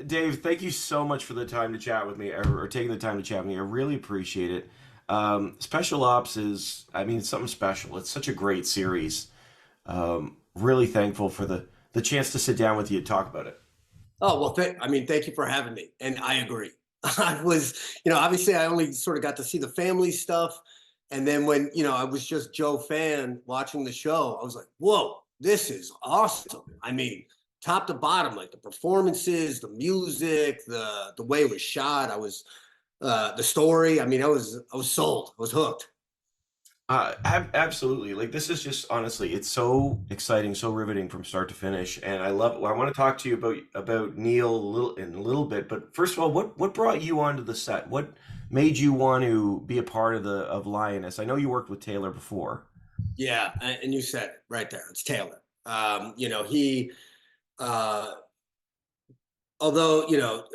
Dave, thank you so much for the time to chat with me, or taking the time to chat with me. I really appreciate it. Special Ops is, I mean, it's something special. It's such a great series. Really thankful for the chance to sit down with you and talk about it. Oh, well, I mean, thank you for having me. And I agree. I was, obviously I only sort of got to see the family stuff. And then when, I was just Joe fan watching the show, I was like, whoa, this is awesome. I mean, top to bottom, like the performances, the music, the way it was shot, the story. I mean, I was sold. I was hooked. Absolutely. Like this is just honestly, it's so exciting, so riveting from start to finish, and I love. Well, I want to talk to you about Neil in a little bit, but first of all, what brought you onto the set? What made you want to be a part of Lioness? I know you worked with Taylor before. Yeah. And you said it right there. It's Taylor. He, uh, although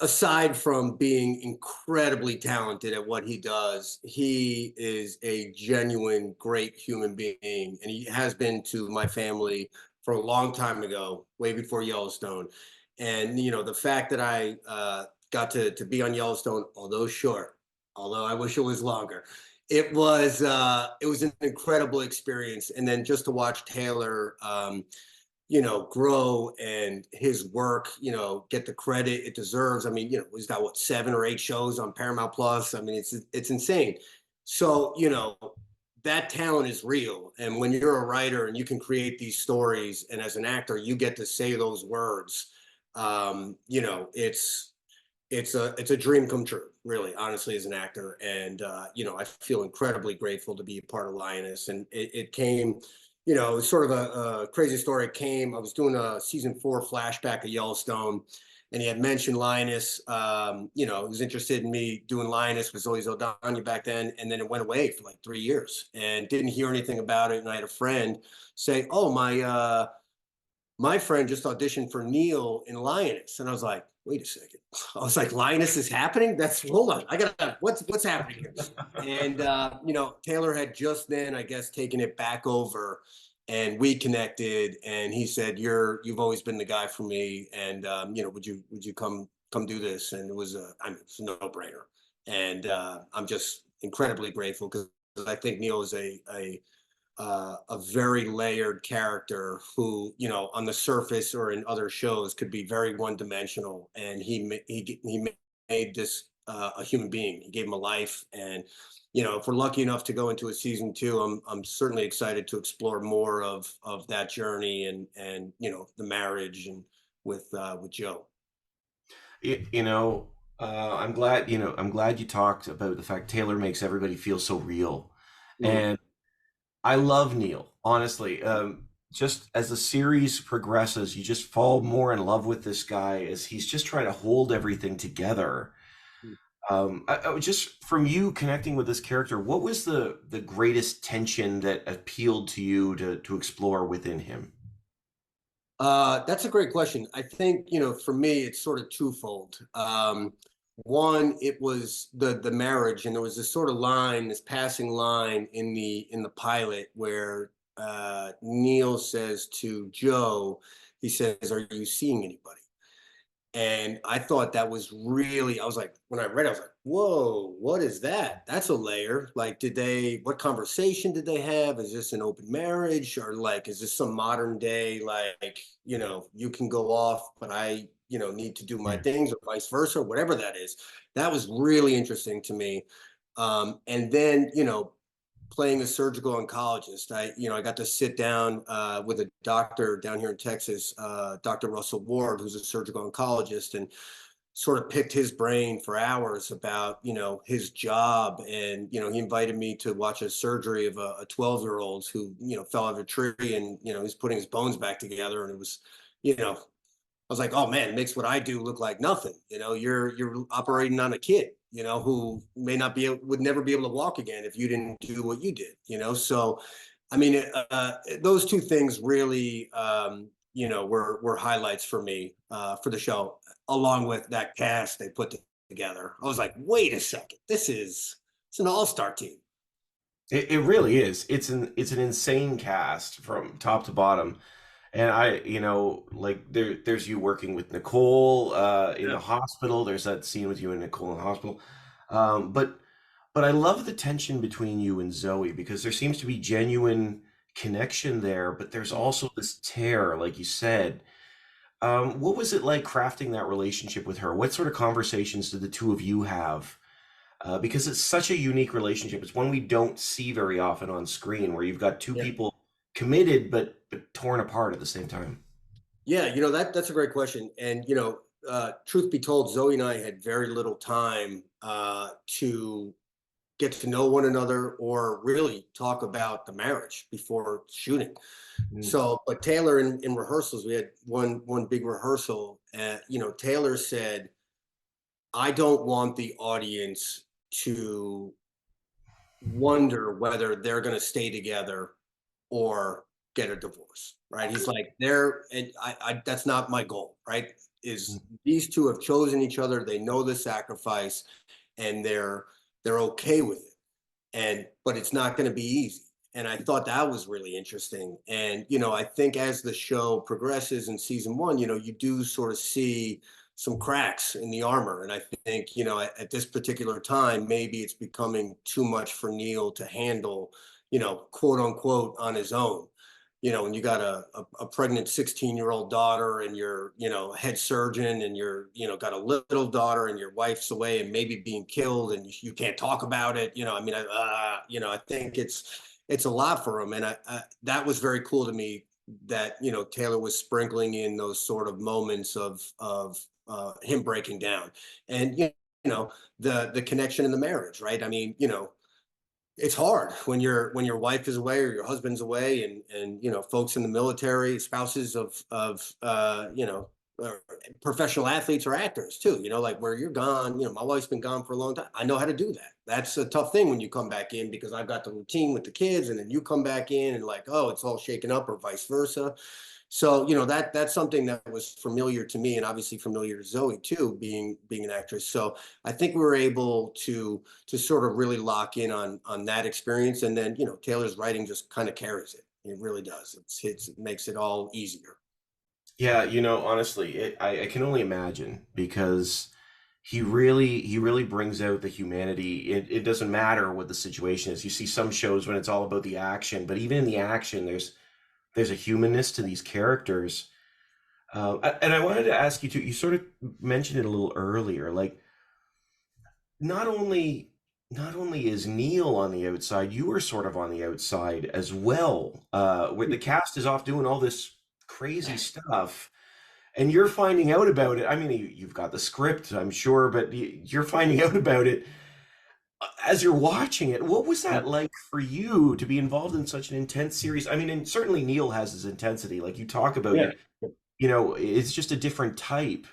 aside from being incredibly talented at what he does, he is a genuine great human being, and he has been to my family for a long time ago, way before Yellowstone. And the fact that I got to be on Yellowstone, although short, although I wish it was longer, it was an incredible experience. And then just to watch Taylor grow and his work, get the credit it deserves. I mean, he's got what, 7 or 8 shows on Paramount Plus. I mean, it's insane. So, that talent is real. And when you're a writer and you can create these stories, and as an actor, you get to say those words, it's a dream come true, really, honestly, as an actor. And I feel incredibly grateful to be a part of Lioness. And it came, it was sort of a crazy story. It came, I was doing a season 4 flashback of Yellowstone, and he had mentioned Lioness. He was interested in me doing Lioness with Zoe Saldana back then, and then it went away for like 3 years and didn't hear anything about it. And I had a friend say, "Oh, my friend just auditioned for Neil in Lioness," and I was like, "Wait a second." I was like, "Lioness is happening? That's Hold on. I gotta what's happening here?" And Taylor had just then, I guess, taken it back over, and we connected. And he said, "You've always been the guy for me, and would you come do this?" And it's a no brainer. And I'm just incredibly grateful because I think Neil is a very layered character who, on the surface or in other shows could be very one dimensional. And he made this a human being. He gave him a life. And, if we're lucky enough to go into a season 2, I'm certainly excited to explore more of that journey and, the marriage and with Joe. You know, I'm glad you talked about the fact Taylor makes everybody feel so real, Mm. and I love Neil, honestly. Just as the series progresses, you just fall more in love with this guy as he's just trying to hold everything together. I would just from you connecting with this character, what was the greatest tension that appealed to you to explore within him? That's a great question. I think, for me, it's sort of twofold. One, it was the marriage, and there was this sort of line, this passing line in the pilot where Neil says to Joe, he says, "Are you seeing anybody?" And I thought that was really, I was like, when I read it, I was like, whoa, what is that? That's a layer. Like, what conversation did they have? Is this an open marriage? Or like, is this some modern day, like, you can go off, but I, need to do my things, or vice versa, whatever that is. That was really interesting to me. And then, playing a surgical oncologist, I got to sit down with a doctor down here in Texas, Dr. Russell Ward, who's a surgical oncologist, and sort of picked his brain for hours about, his job. And, he invited me to watch a surgery of a 12-year-old who, fell out of a tree, and, he's putting his bones back together. And it was, I was like, oh man, it makes what I do look like nothing. You're operating on a kid, who may not would never be able to walk again if you didn't do what you did. So I mean, those two things really, were highlights for me for the show, along with that cast they put together. I was like, wait a second, it's an all-star team. It really is. It's an insane cast from top to bottom. And like there's you working with Nicole in Yeah. the hospital. There's that scene with you and Nicole in the hospital. But I love the tension between you and Zoe because there seems to be genuine connection there, but there's also this tear, like you said. What was it like crafting that relationship with her? What sort of conversations did the two of you have? Because it's such a unique relationship. It's one we don't see very often on screen, where you've got two Yeah. people committed but torn apart at the same time. Yeah, that's a great question. And truth be told, Zoe and I had very little time to get to know one another or really talk about the marriage before shooting. Mm, So, but Taylor in rehearsals, we had one big rehearsal. Taylor said, "I don't want the audience to wonder whether they're going to stay together or get a divorce." Right? He's like, "They're," and that's not my goal. Right? Is mm. these two have chosen each other? They know the sacrifice, and they're okay with it. And but it's not going to be easy. And I thought that was really interesting. And I think as the show progresses in season one, you do sort of see some cracks in the armor. And I think at this particular time, maybe it's becoming too much for Neil to handle, quote unquote, on his own. And you got a pregnant 16-year-old daughter, and you're a head surgeon, and you're got a little daughter, and your wife's away and maybe being killed, and you can't talk about it. I mean, I think it's a lot for him. And that was very cool to me, that Taylor was sprinkling in those sort of moments of him breaking down. And the connection in the marriage, right? I mean, it's hard when your wife is away or your husband's away, and folks in the military, spouses of uh, professional athletes or actors too, like where you're gone. My wife's been gone for a long time. I know how to do that. That's a tough thing when you come back in, because I've got the routine with the kids, and then you come back in and like, oh, it's all shaken up, or vice versa. So that's something that was familiar to me, and obviously familiar to Zoe too, being an actress. So I think we were able to sort of really lock in on that experience. And then Taylor's writing just kind of carries it. It really does. It makes it all easier. Yeah, honestly, I can only imagine because he really brings out the humanity. It doesn't matter what the situation is. You see some shows when it's all about the action, but even in the action, there's a humanness to these characters. And I wanted to ask you too. You sort of mentioned it a little earlier, like not only not only is Neil on the outside, you are sort of on the outside as well. Where the cast is off doing all this crazy stuff, and you're finding out about it. I mean, you've got the script, I'm sure, but you're finding out about it as you're watching it. What was that like for you to be involved in such an intense series? I mean, and certainly Neil has his intensity, like you talk about Yeah. it. It's just a different type.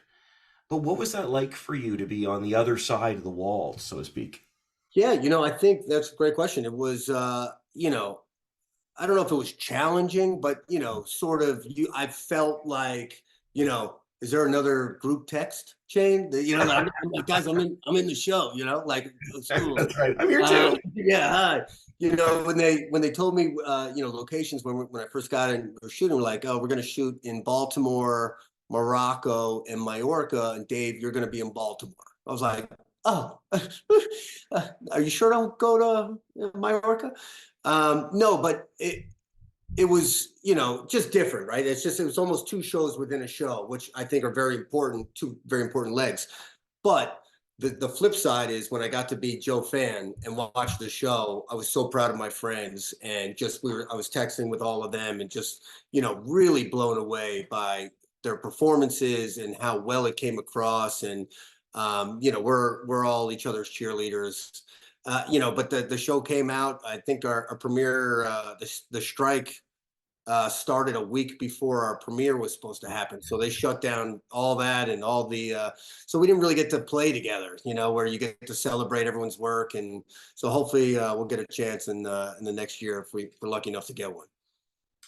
But what was that like for you to be on the other side of the wall, so to speak? Yeah, I think that's a great question. It was, I don't know if it was challenging, but sort of, I felt like, is there another group text chain? I'm like, guys, I'm in the show, like it's cool. That's right. I'm here too. Yeah, hi. When they told me locations when I first got in, we were shooting, we're like, oh, we're gonna shoot in Baltimore, Morocco, and Mallorca, and Dave, you're gonna be in Baltimore. I was like, oh, are you sure don't go to Mallorca? No, but it was just different, right? It was almost two shows within a show, which I think are very important, two very important legs. But the flip side is, when I got to be Joe Fan and watch the show, I was so proud of my friends, and just I was texting with all of them, and just really blown away by their performances and how well it came across. And we're all each other's cheerleaders. But the show came out. I think our premiere, the strike started a week before our premiere was supposed to happen. So they shut down all that, and all the so we didn't really get to play together, where you get to celebrate everyone's work. And so hopefully we'll get a chance in the next year, if we're lucky enough to get one.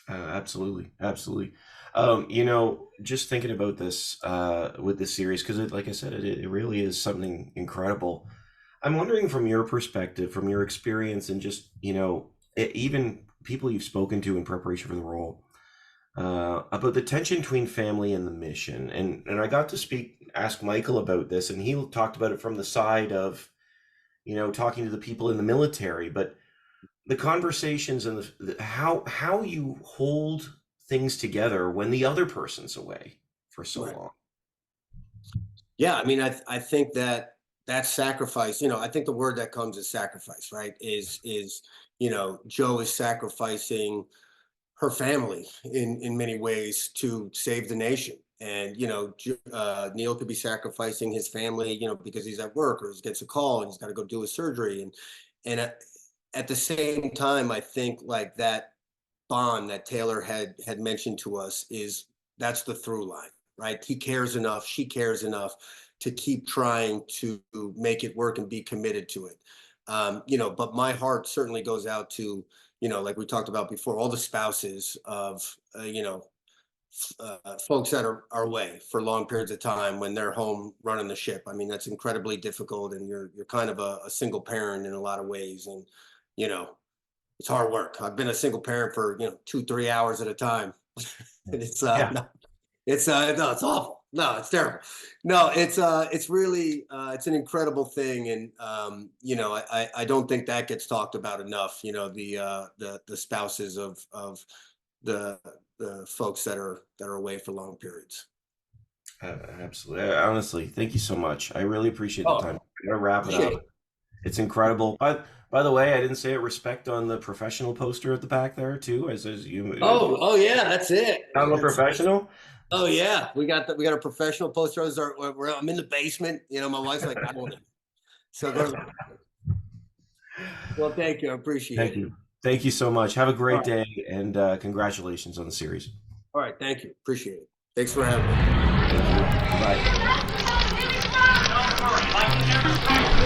Absolutely, absolutely. Just thinking about this with this series, because like I said, it really is something incredible. I'm wondering from your perspective, from your experience, and just even people you've spoken to in preparation for the role. about the tension between family and the mission. And I got to ask Michael about this, and he talked about it from the side of, talking to the people in the military, but the conversations and how you hold things together when the other person's away for so Right. long. Yeah, I mean, I think that sacrifice, I think the word that comes is sacrifice, right? Joe is sacrificing her family in many ways to save the nation. And Neil could be sacrificing his family, because he's at work or he gets a call and he's got to go do his surgery. And at the same time, I think like that bond that Taylor had mentioned to us that's the through line, right? He cares enough, she cares enough to keep trying to make it work and be committed to it. But my heart certainly goes out to, like we talked about before, all the spouses of, folks that are away for long periods of time when they're home running the ship. I mean, that's incredibly difficult, and you're kind of a single parent in a lot of ways, and you know, it's hard work. I've been a single parent for 2-3 hours at a time. And Yeah. it's no, it's awful. No, it's terrible. No, it's really it's an incredible thing, and I don't think that gets talked about enough. The spouses of the folks that are away for long periods. Absolutely. Honestly, thank you so much. I really appreciate the time. Oh, I'm gonna wrap it appreciate up. it. It's incredible. By the way, I didn't say it. Respect on the professional poster at the back there too. As you, Oh yeah, that's it. I'm a professional. Oh yeah, we got a professional poster. I'm in the basement. My wife's like, I don't know. So go to the, well, thank you. I appreciate Thank it. you. Thank you so much. Have a All great right. day, and congratulations on the series. All right. Thank you. Appreciate it. Thanks for having me. Thank you. Bye.